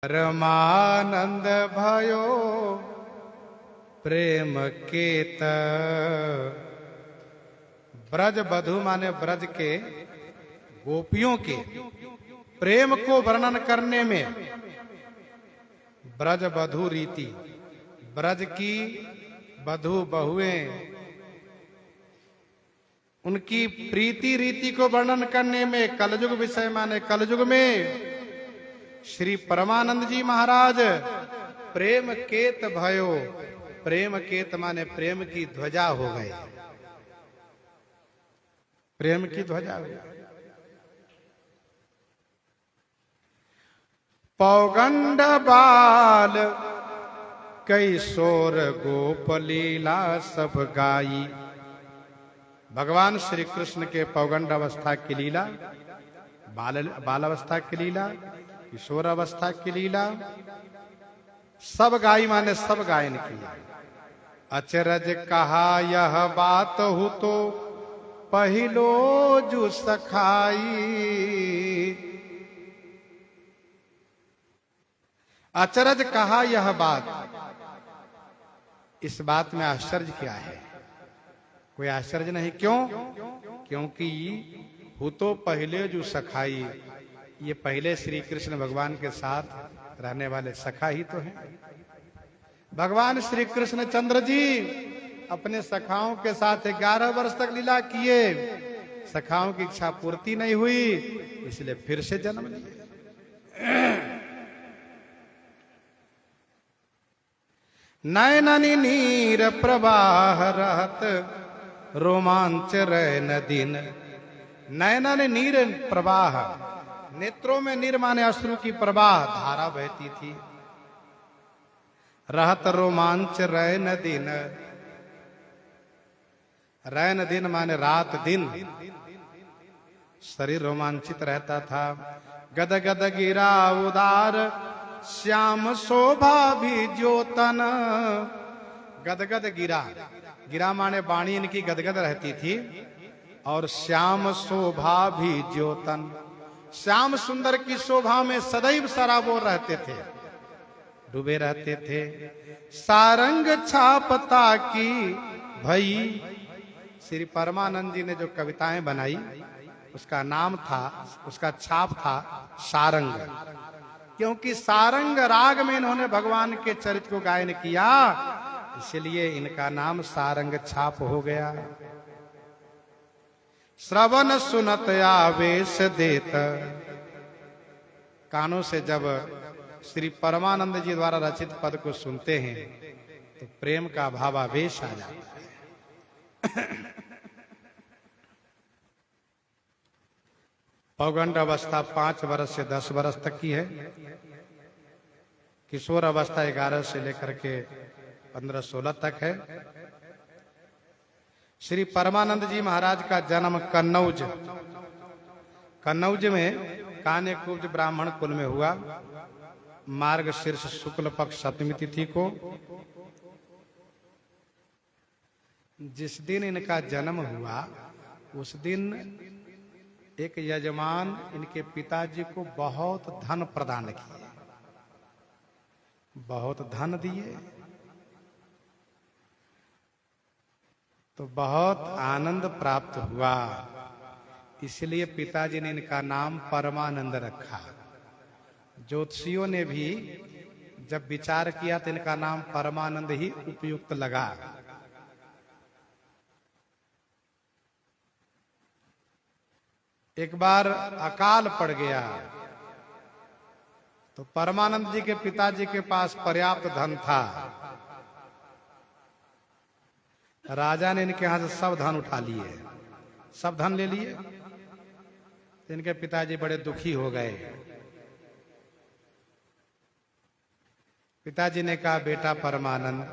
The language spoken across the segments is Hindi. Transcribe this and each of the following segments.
परमानंद भयो प्रेम केत। ब्रज बधु माने ब्रज के गोपियों के प्रेम को वर्णन करने में ब्रज बधु रीति, ब्रज की बधु बहुएं उनकी प्रीति रीति को वर्णन करने में कलयुग विषय माने कलयुग में श्री परमानंद जी महाराज प्रेम केत भयो, प्रेम केत माने प्रेम की ध्वजा हो गए, प्रेम की ध्वजा हो गई। पौगंड बाल कैशोर गोप लीला सब गाई। भगवान श्री कृष्ण के पौगंड अवस्था की लीला, बाल अवस्था की लीला, किशोर अवस्था की लीला सब गाई माने सब गायन किया। अचरज कहा यह बात हो तो पहिलो जु सखाई। अचरज कहा यह बात, इस बात में आश्चर्य क्या है? कोई आश्चर्य नहीं। क्यों? क्योंकि हो तो पहले जो सखाई, ये पहले श्री कृष्ण भगवान के साथ रहने वाले सखा ही तो हैं। भगवान श्री कृष्ण चंद्र जी अपने सखाओं के साथ 11 वर्ष तक लीला किए, सखाओं की इच्छा पूर्ति नहीं हुई, इसलिए फिर से जन्म लिए। नयननि नीर प्रवाह रहत रोमांच रैन दिन। नयननि नीर प्रवाह, नेत्रों में नीर माने अश्रु की प्रवाह धारा बहती थी। रहत रोमांच रैन दिन, रैन दिन माने रात दिन, शरीर रोमांचित रहता था। गद गद गिरा उदार श्याम शोभा भी ज्योतन। गदगद गिरा, गिरा माने वाणी इनकी गदगद रहती थी। और श्याम शोभा भी ज्योतन, श्याम सुंदर की शोभा में सदैव सराबोर रहते थे, डूबे रहते थे। सारंग छापता की भई, श्री परमानंद जी ने जो कविताएं बनाई उसका नाम था, उसका छाप था सारंग। क्योंकि सारंग राग में इन्होंने भगवान के चरित्र को गायन किया, इसलिए इनका नाम सारंग छाप हो गया। श्रवण सुनत आवेश देत, कानों से जब श्री परमानंद जी द्वारा रचित पद को सुनते हैं तो प्रेम का भावावेश आ जाता है। पौगंड अवस्था 5 वर्ष से 10 वर्ष तक की है। किशोर अवस्था 11 से लेकर के 15-16 तक है। श्री परमानंद जी महाराज का जन्म कन्नौज, कन्नौज में कान्य कुब्ज ब्राह्मण कुल में हुआ। मार्ग शीर्ष शुक्ल पक्ष 7वीं तिथि को। जिस दिन इनका जन्म हुआ उस दिन एक यजमान इनके पिताजी को बहुत धन प्रदान किए, बहुत धन दिए, तो बहुत आनंद प्राप्त हुआ। इसलिए पिताजी ने इनका नाम परमानंद रखा। ज्योतिषियों ने भी जब विचार किया तो इनका नाम परमानंद ही उपयुक्त लगा। एक बार अकाल पड़ गया तो परमानंद जी के पिताजी के पास पर्याप्त धन था। राजा ने इनके यहां से सब धन उठा लिए, सब धन ले लिए। इनके पिताजी बड़े दुखी हो गए। पिताजी ने कहा, बेटा परमानंद,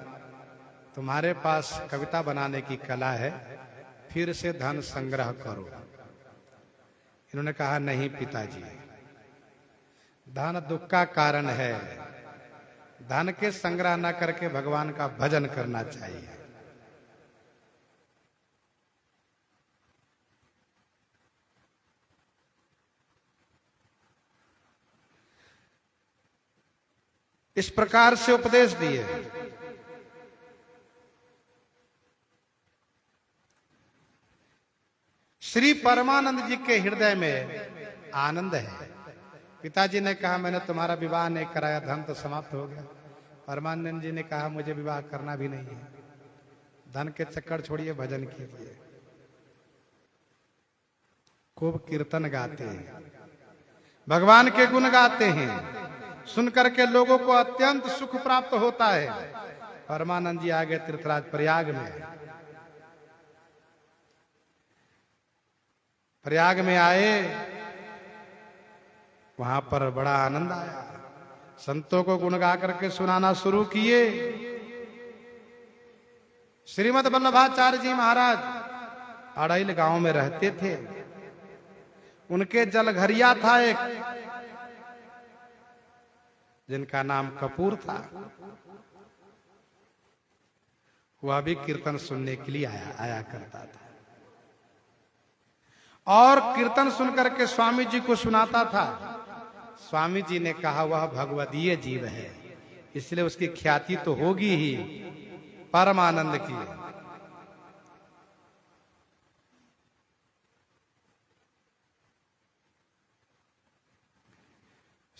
तुम्हारे पास कविता बनाने की कला है, फिर से धन संग्रह करो। इन्होंने कहा, नहीं पिताजी, धन दुख का कारण है, धन के संग्रह न करके भगवान का भजन करना चाहिए। इस प्रकार से उपदेश दिए। श्री परमानंद जी के हृदय में आनंद है। पिताजी ने कहा मैंने तुम्हारा विवाह नहीं कराया, धन तो समाप्त हो गया। परमानंद जी ने कहा मुझे विवाह करना भी नहीं है, धन के चक्कर छोड़िए, भजन कीजिए। खूब कीर्तन गाते हैं, भगवान के गुण गाते हैं, सुनकर के लोगों को अत्यंत सुख प्राप्त होता है। परमानंद जी आगे तीर्थराज प्रयाग में, प्रयाग में आए, वहां पर बड़ा आनंद आया। संतों को गुण गा करके सुनाना शुरू किए। श्रीमद वल्लभाचार्य जी महाराज अड़ैल गांव में रहते थे। उनके जलघरिया था एक, जिनका नाम कपूर था। वह भी कीर्तन सुनने के लिए आया करता था और कीर्तन सुनकर के स्वामी जी को सुनाता था। स्वामी जी ने कहा वह भगवदीय जीव है, इसलिए उसकी ख्याति तो होगी ही परमानंद की।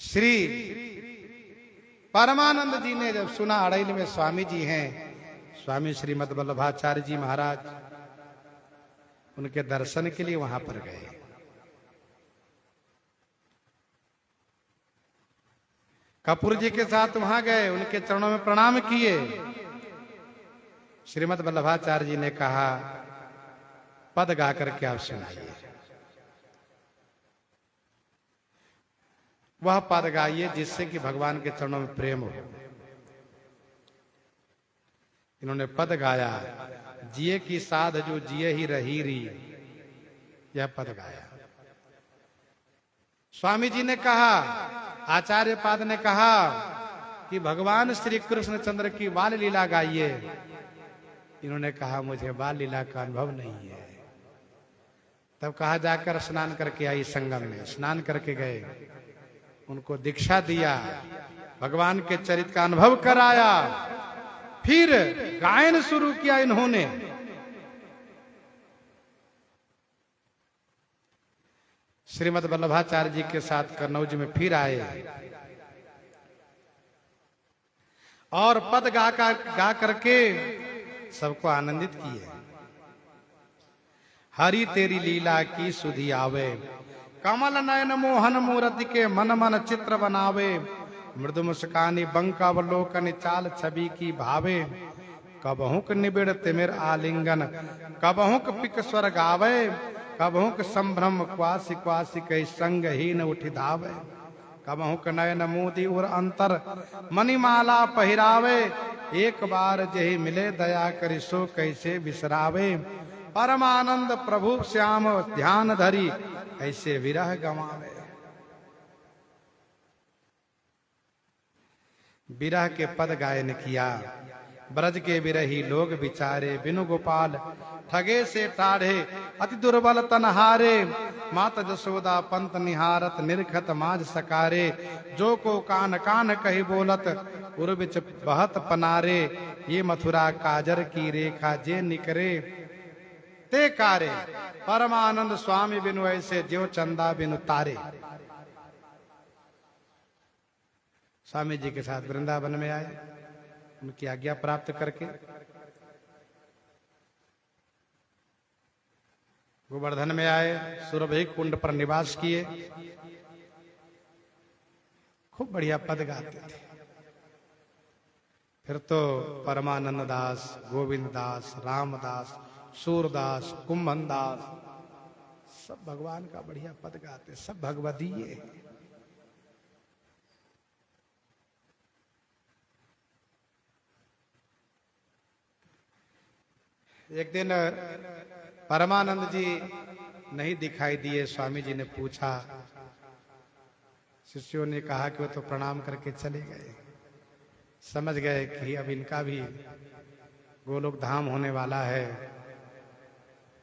श्री परमानंद जी ने जब सुना अड़ैल में स्वामी जी हैं, स्वामी श्रीमद वल्लभाचार्य जी महाराज, उनके दर्शन के लिए वहां पर गए। कपूर जी के साथ वहां गए, उनके चरणों में प्रणाम किए। श्रीमद वल्लभाचार्य जी ने कहा पद गा करके आप सुनाइए। वह पद गाइए जिससे कि भगवान के चरणों में प्रेम हो। इन्होंने पद गाया, जिए की साध जो जिए ही रही री, यह पद गाया। स्वामी जी ने कहा, आचार्य पाद ने कहा कि भगवान श्री कृष्ण चंद्र की बाल लीला गाइए। इन्होंने कहा मुझे बाल लीला का अनुभव नहीं है। तब कहा जाकर स्नान करके आई, संगम में स्नान करके गए, उनको दीक्षा दिया, भगवान के चरित्र का अनुभव कराया। फिर गायन शुरू किया इन्होंने। श्रीमद वल्लभाचार्य जी के साथ कन्नौज में फिर आए और पद गा करके सबको आनंदित किए। हरि तेरी लीला की सुधि आवे, कमल नयन मोहन मूर्ति के मन मन चित्र बनावे। मृदु मुस्कानी बंकावलोकन चाल छवि की भावे। कबहुक निबिड़ तिमिर आलिंगन, कबहुक पिक स्वर गावे। कबहुक संभ्रम क्वासी क्वासी कई संगहीन उठि धावे। कबहुक नयन मोदी और अंतर मणिमाला पहिरावे। एक बार जही मिले दया करि सो कैसे बिसरावे। परमानंद प्रभु श्याम ध्यान धरी, ऐसे विरह गवावे। विरह के पद गायन किया। ब्रज के विरही लोग बिचारे, बिनु गोपाल ठगे से टाढ़े, अति दुर्बल तनहारे। मात जसोदा पंत निहारत, निरखत माज सकारे। जो को कान कान कही बोलत, उर्बिच बहत पनारे। ये मथुरा काजर की रेखा जे निकरे ते कारे। परमानंद स्वामी बिनु ऐसे, ज्यो चंदा बिनु तारे। स्वामी जी के साथ वृंदावन में आए, उनकी आज्ञा प्राप्त करके गोवर्धन में आए, सुरभि कुंड पर निवास किए। खूब बढ़िया पद गाते थे। फिर तो परमानंद दास, गोविंद दास, रामदास, सूरदास, कुंभन दास, सब भगवान का बढ़िया पद गाते, सब भगवदीय। एक दिन परमानंद जी नहीं दिखाई दिए। स्वामी जी ने पूछा, शिष्यों ने कहा कि वो तो प्रणाम करके चले गए। समझ गए कि अब इनका भी गोलोक धाम होने वाला है,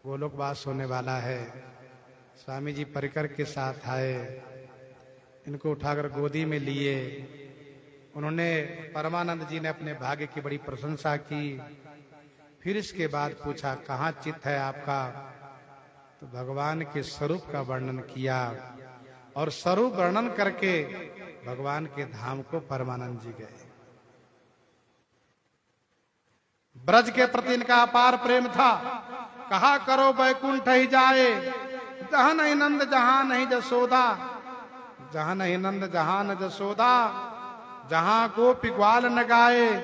गोलोकवास होने वाला है। स्वामी जी परिकर के साथ आए, इनको उठाकर गोदी में लिए, उन्होंने परमानंद जी ने अपने भाग्य की बड़ी प्रशंसा की। फिर इसके बाद पूछा कहाँ चित्त है आपका, तो भगवान के स्वरूप का वर्णन किया और स्वरूप वर्णन करके भगवान के धाम को परमानंद जी गए। ब्रज के प्रति इनका अपार प्रेम था। कहा करो बैकुंठ ही जाए, जहां नहीं नंद जहां नहीं जसोदा, जहां नहीं नंद जहां न जसोदा, जहां गोपी ग्वाल न गाए,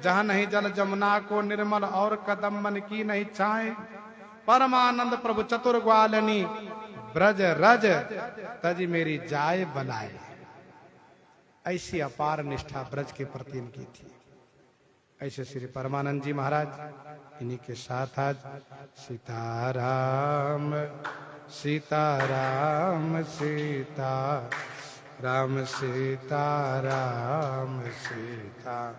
जहां नहीं जल जमुना को निर्मल और कदम मन की नहीं छाए, परमानंद प्रभु चतुर ग्वालनी, ब्रज रज तज मेरी जाए बनाए। ऐसी अपार निष्ठा ब्रज के प्रति इनकी थी। ऐसे श्री परमानंद जी महाराज इन्हीं के साथ आज सीताराम सीताराम सीता राम सीताराम सीता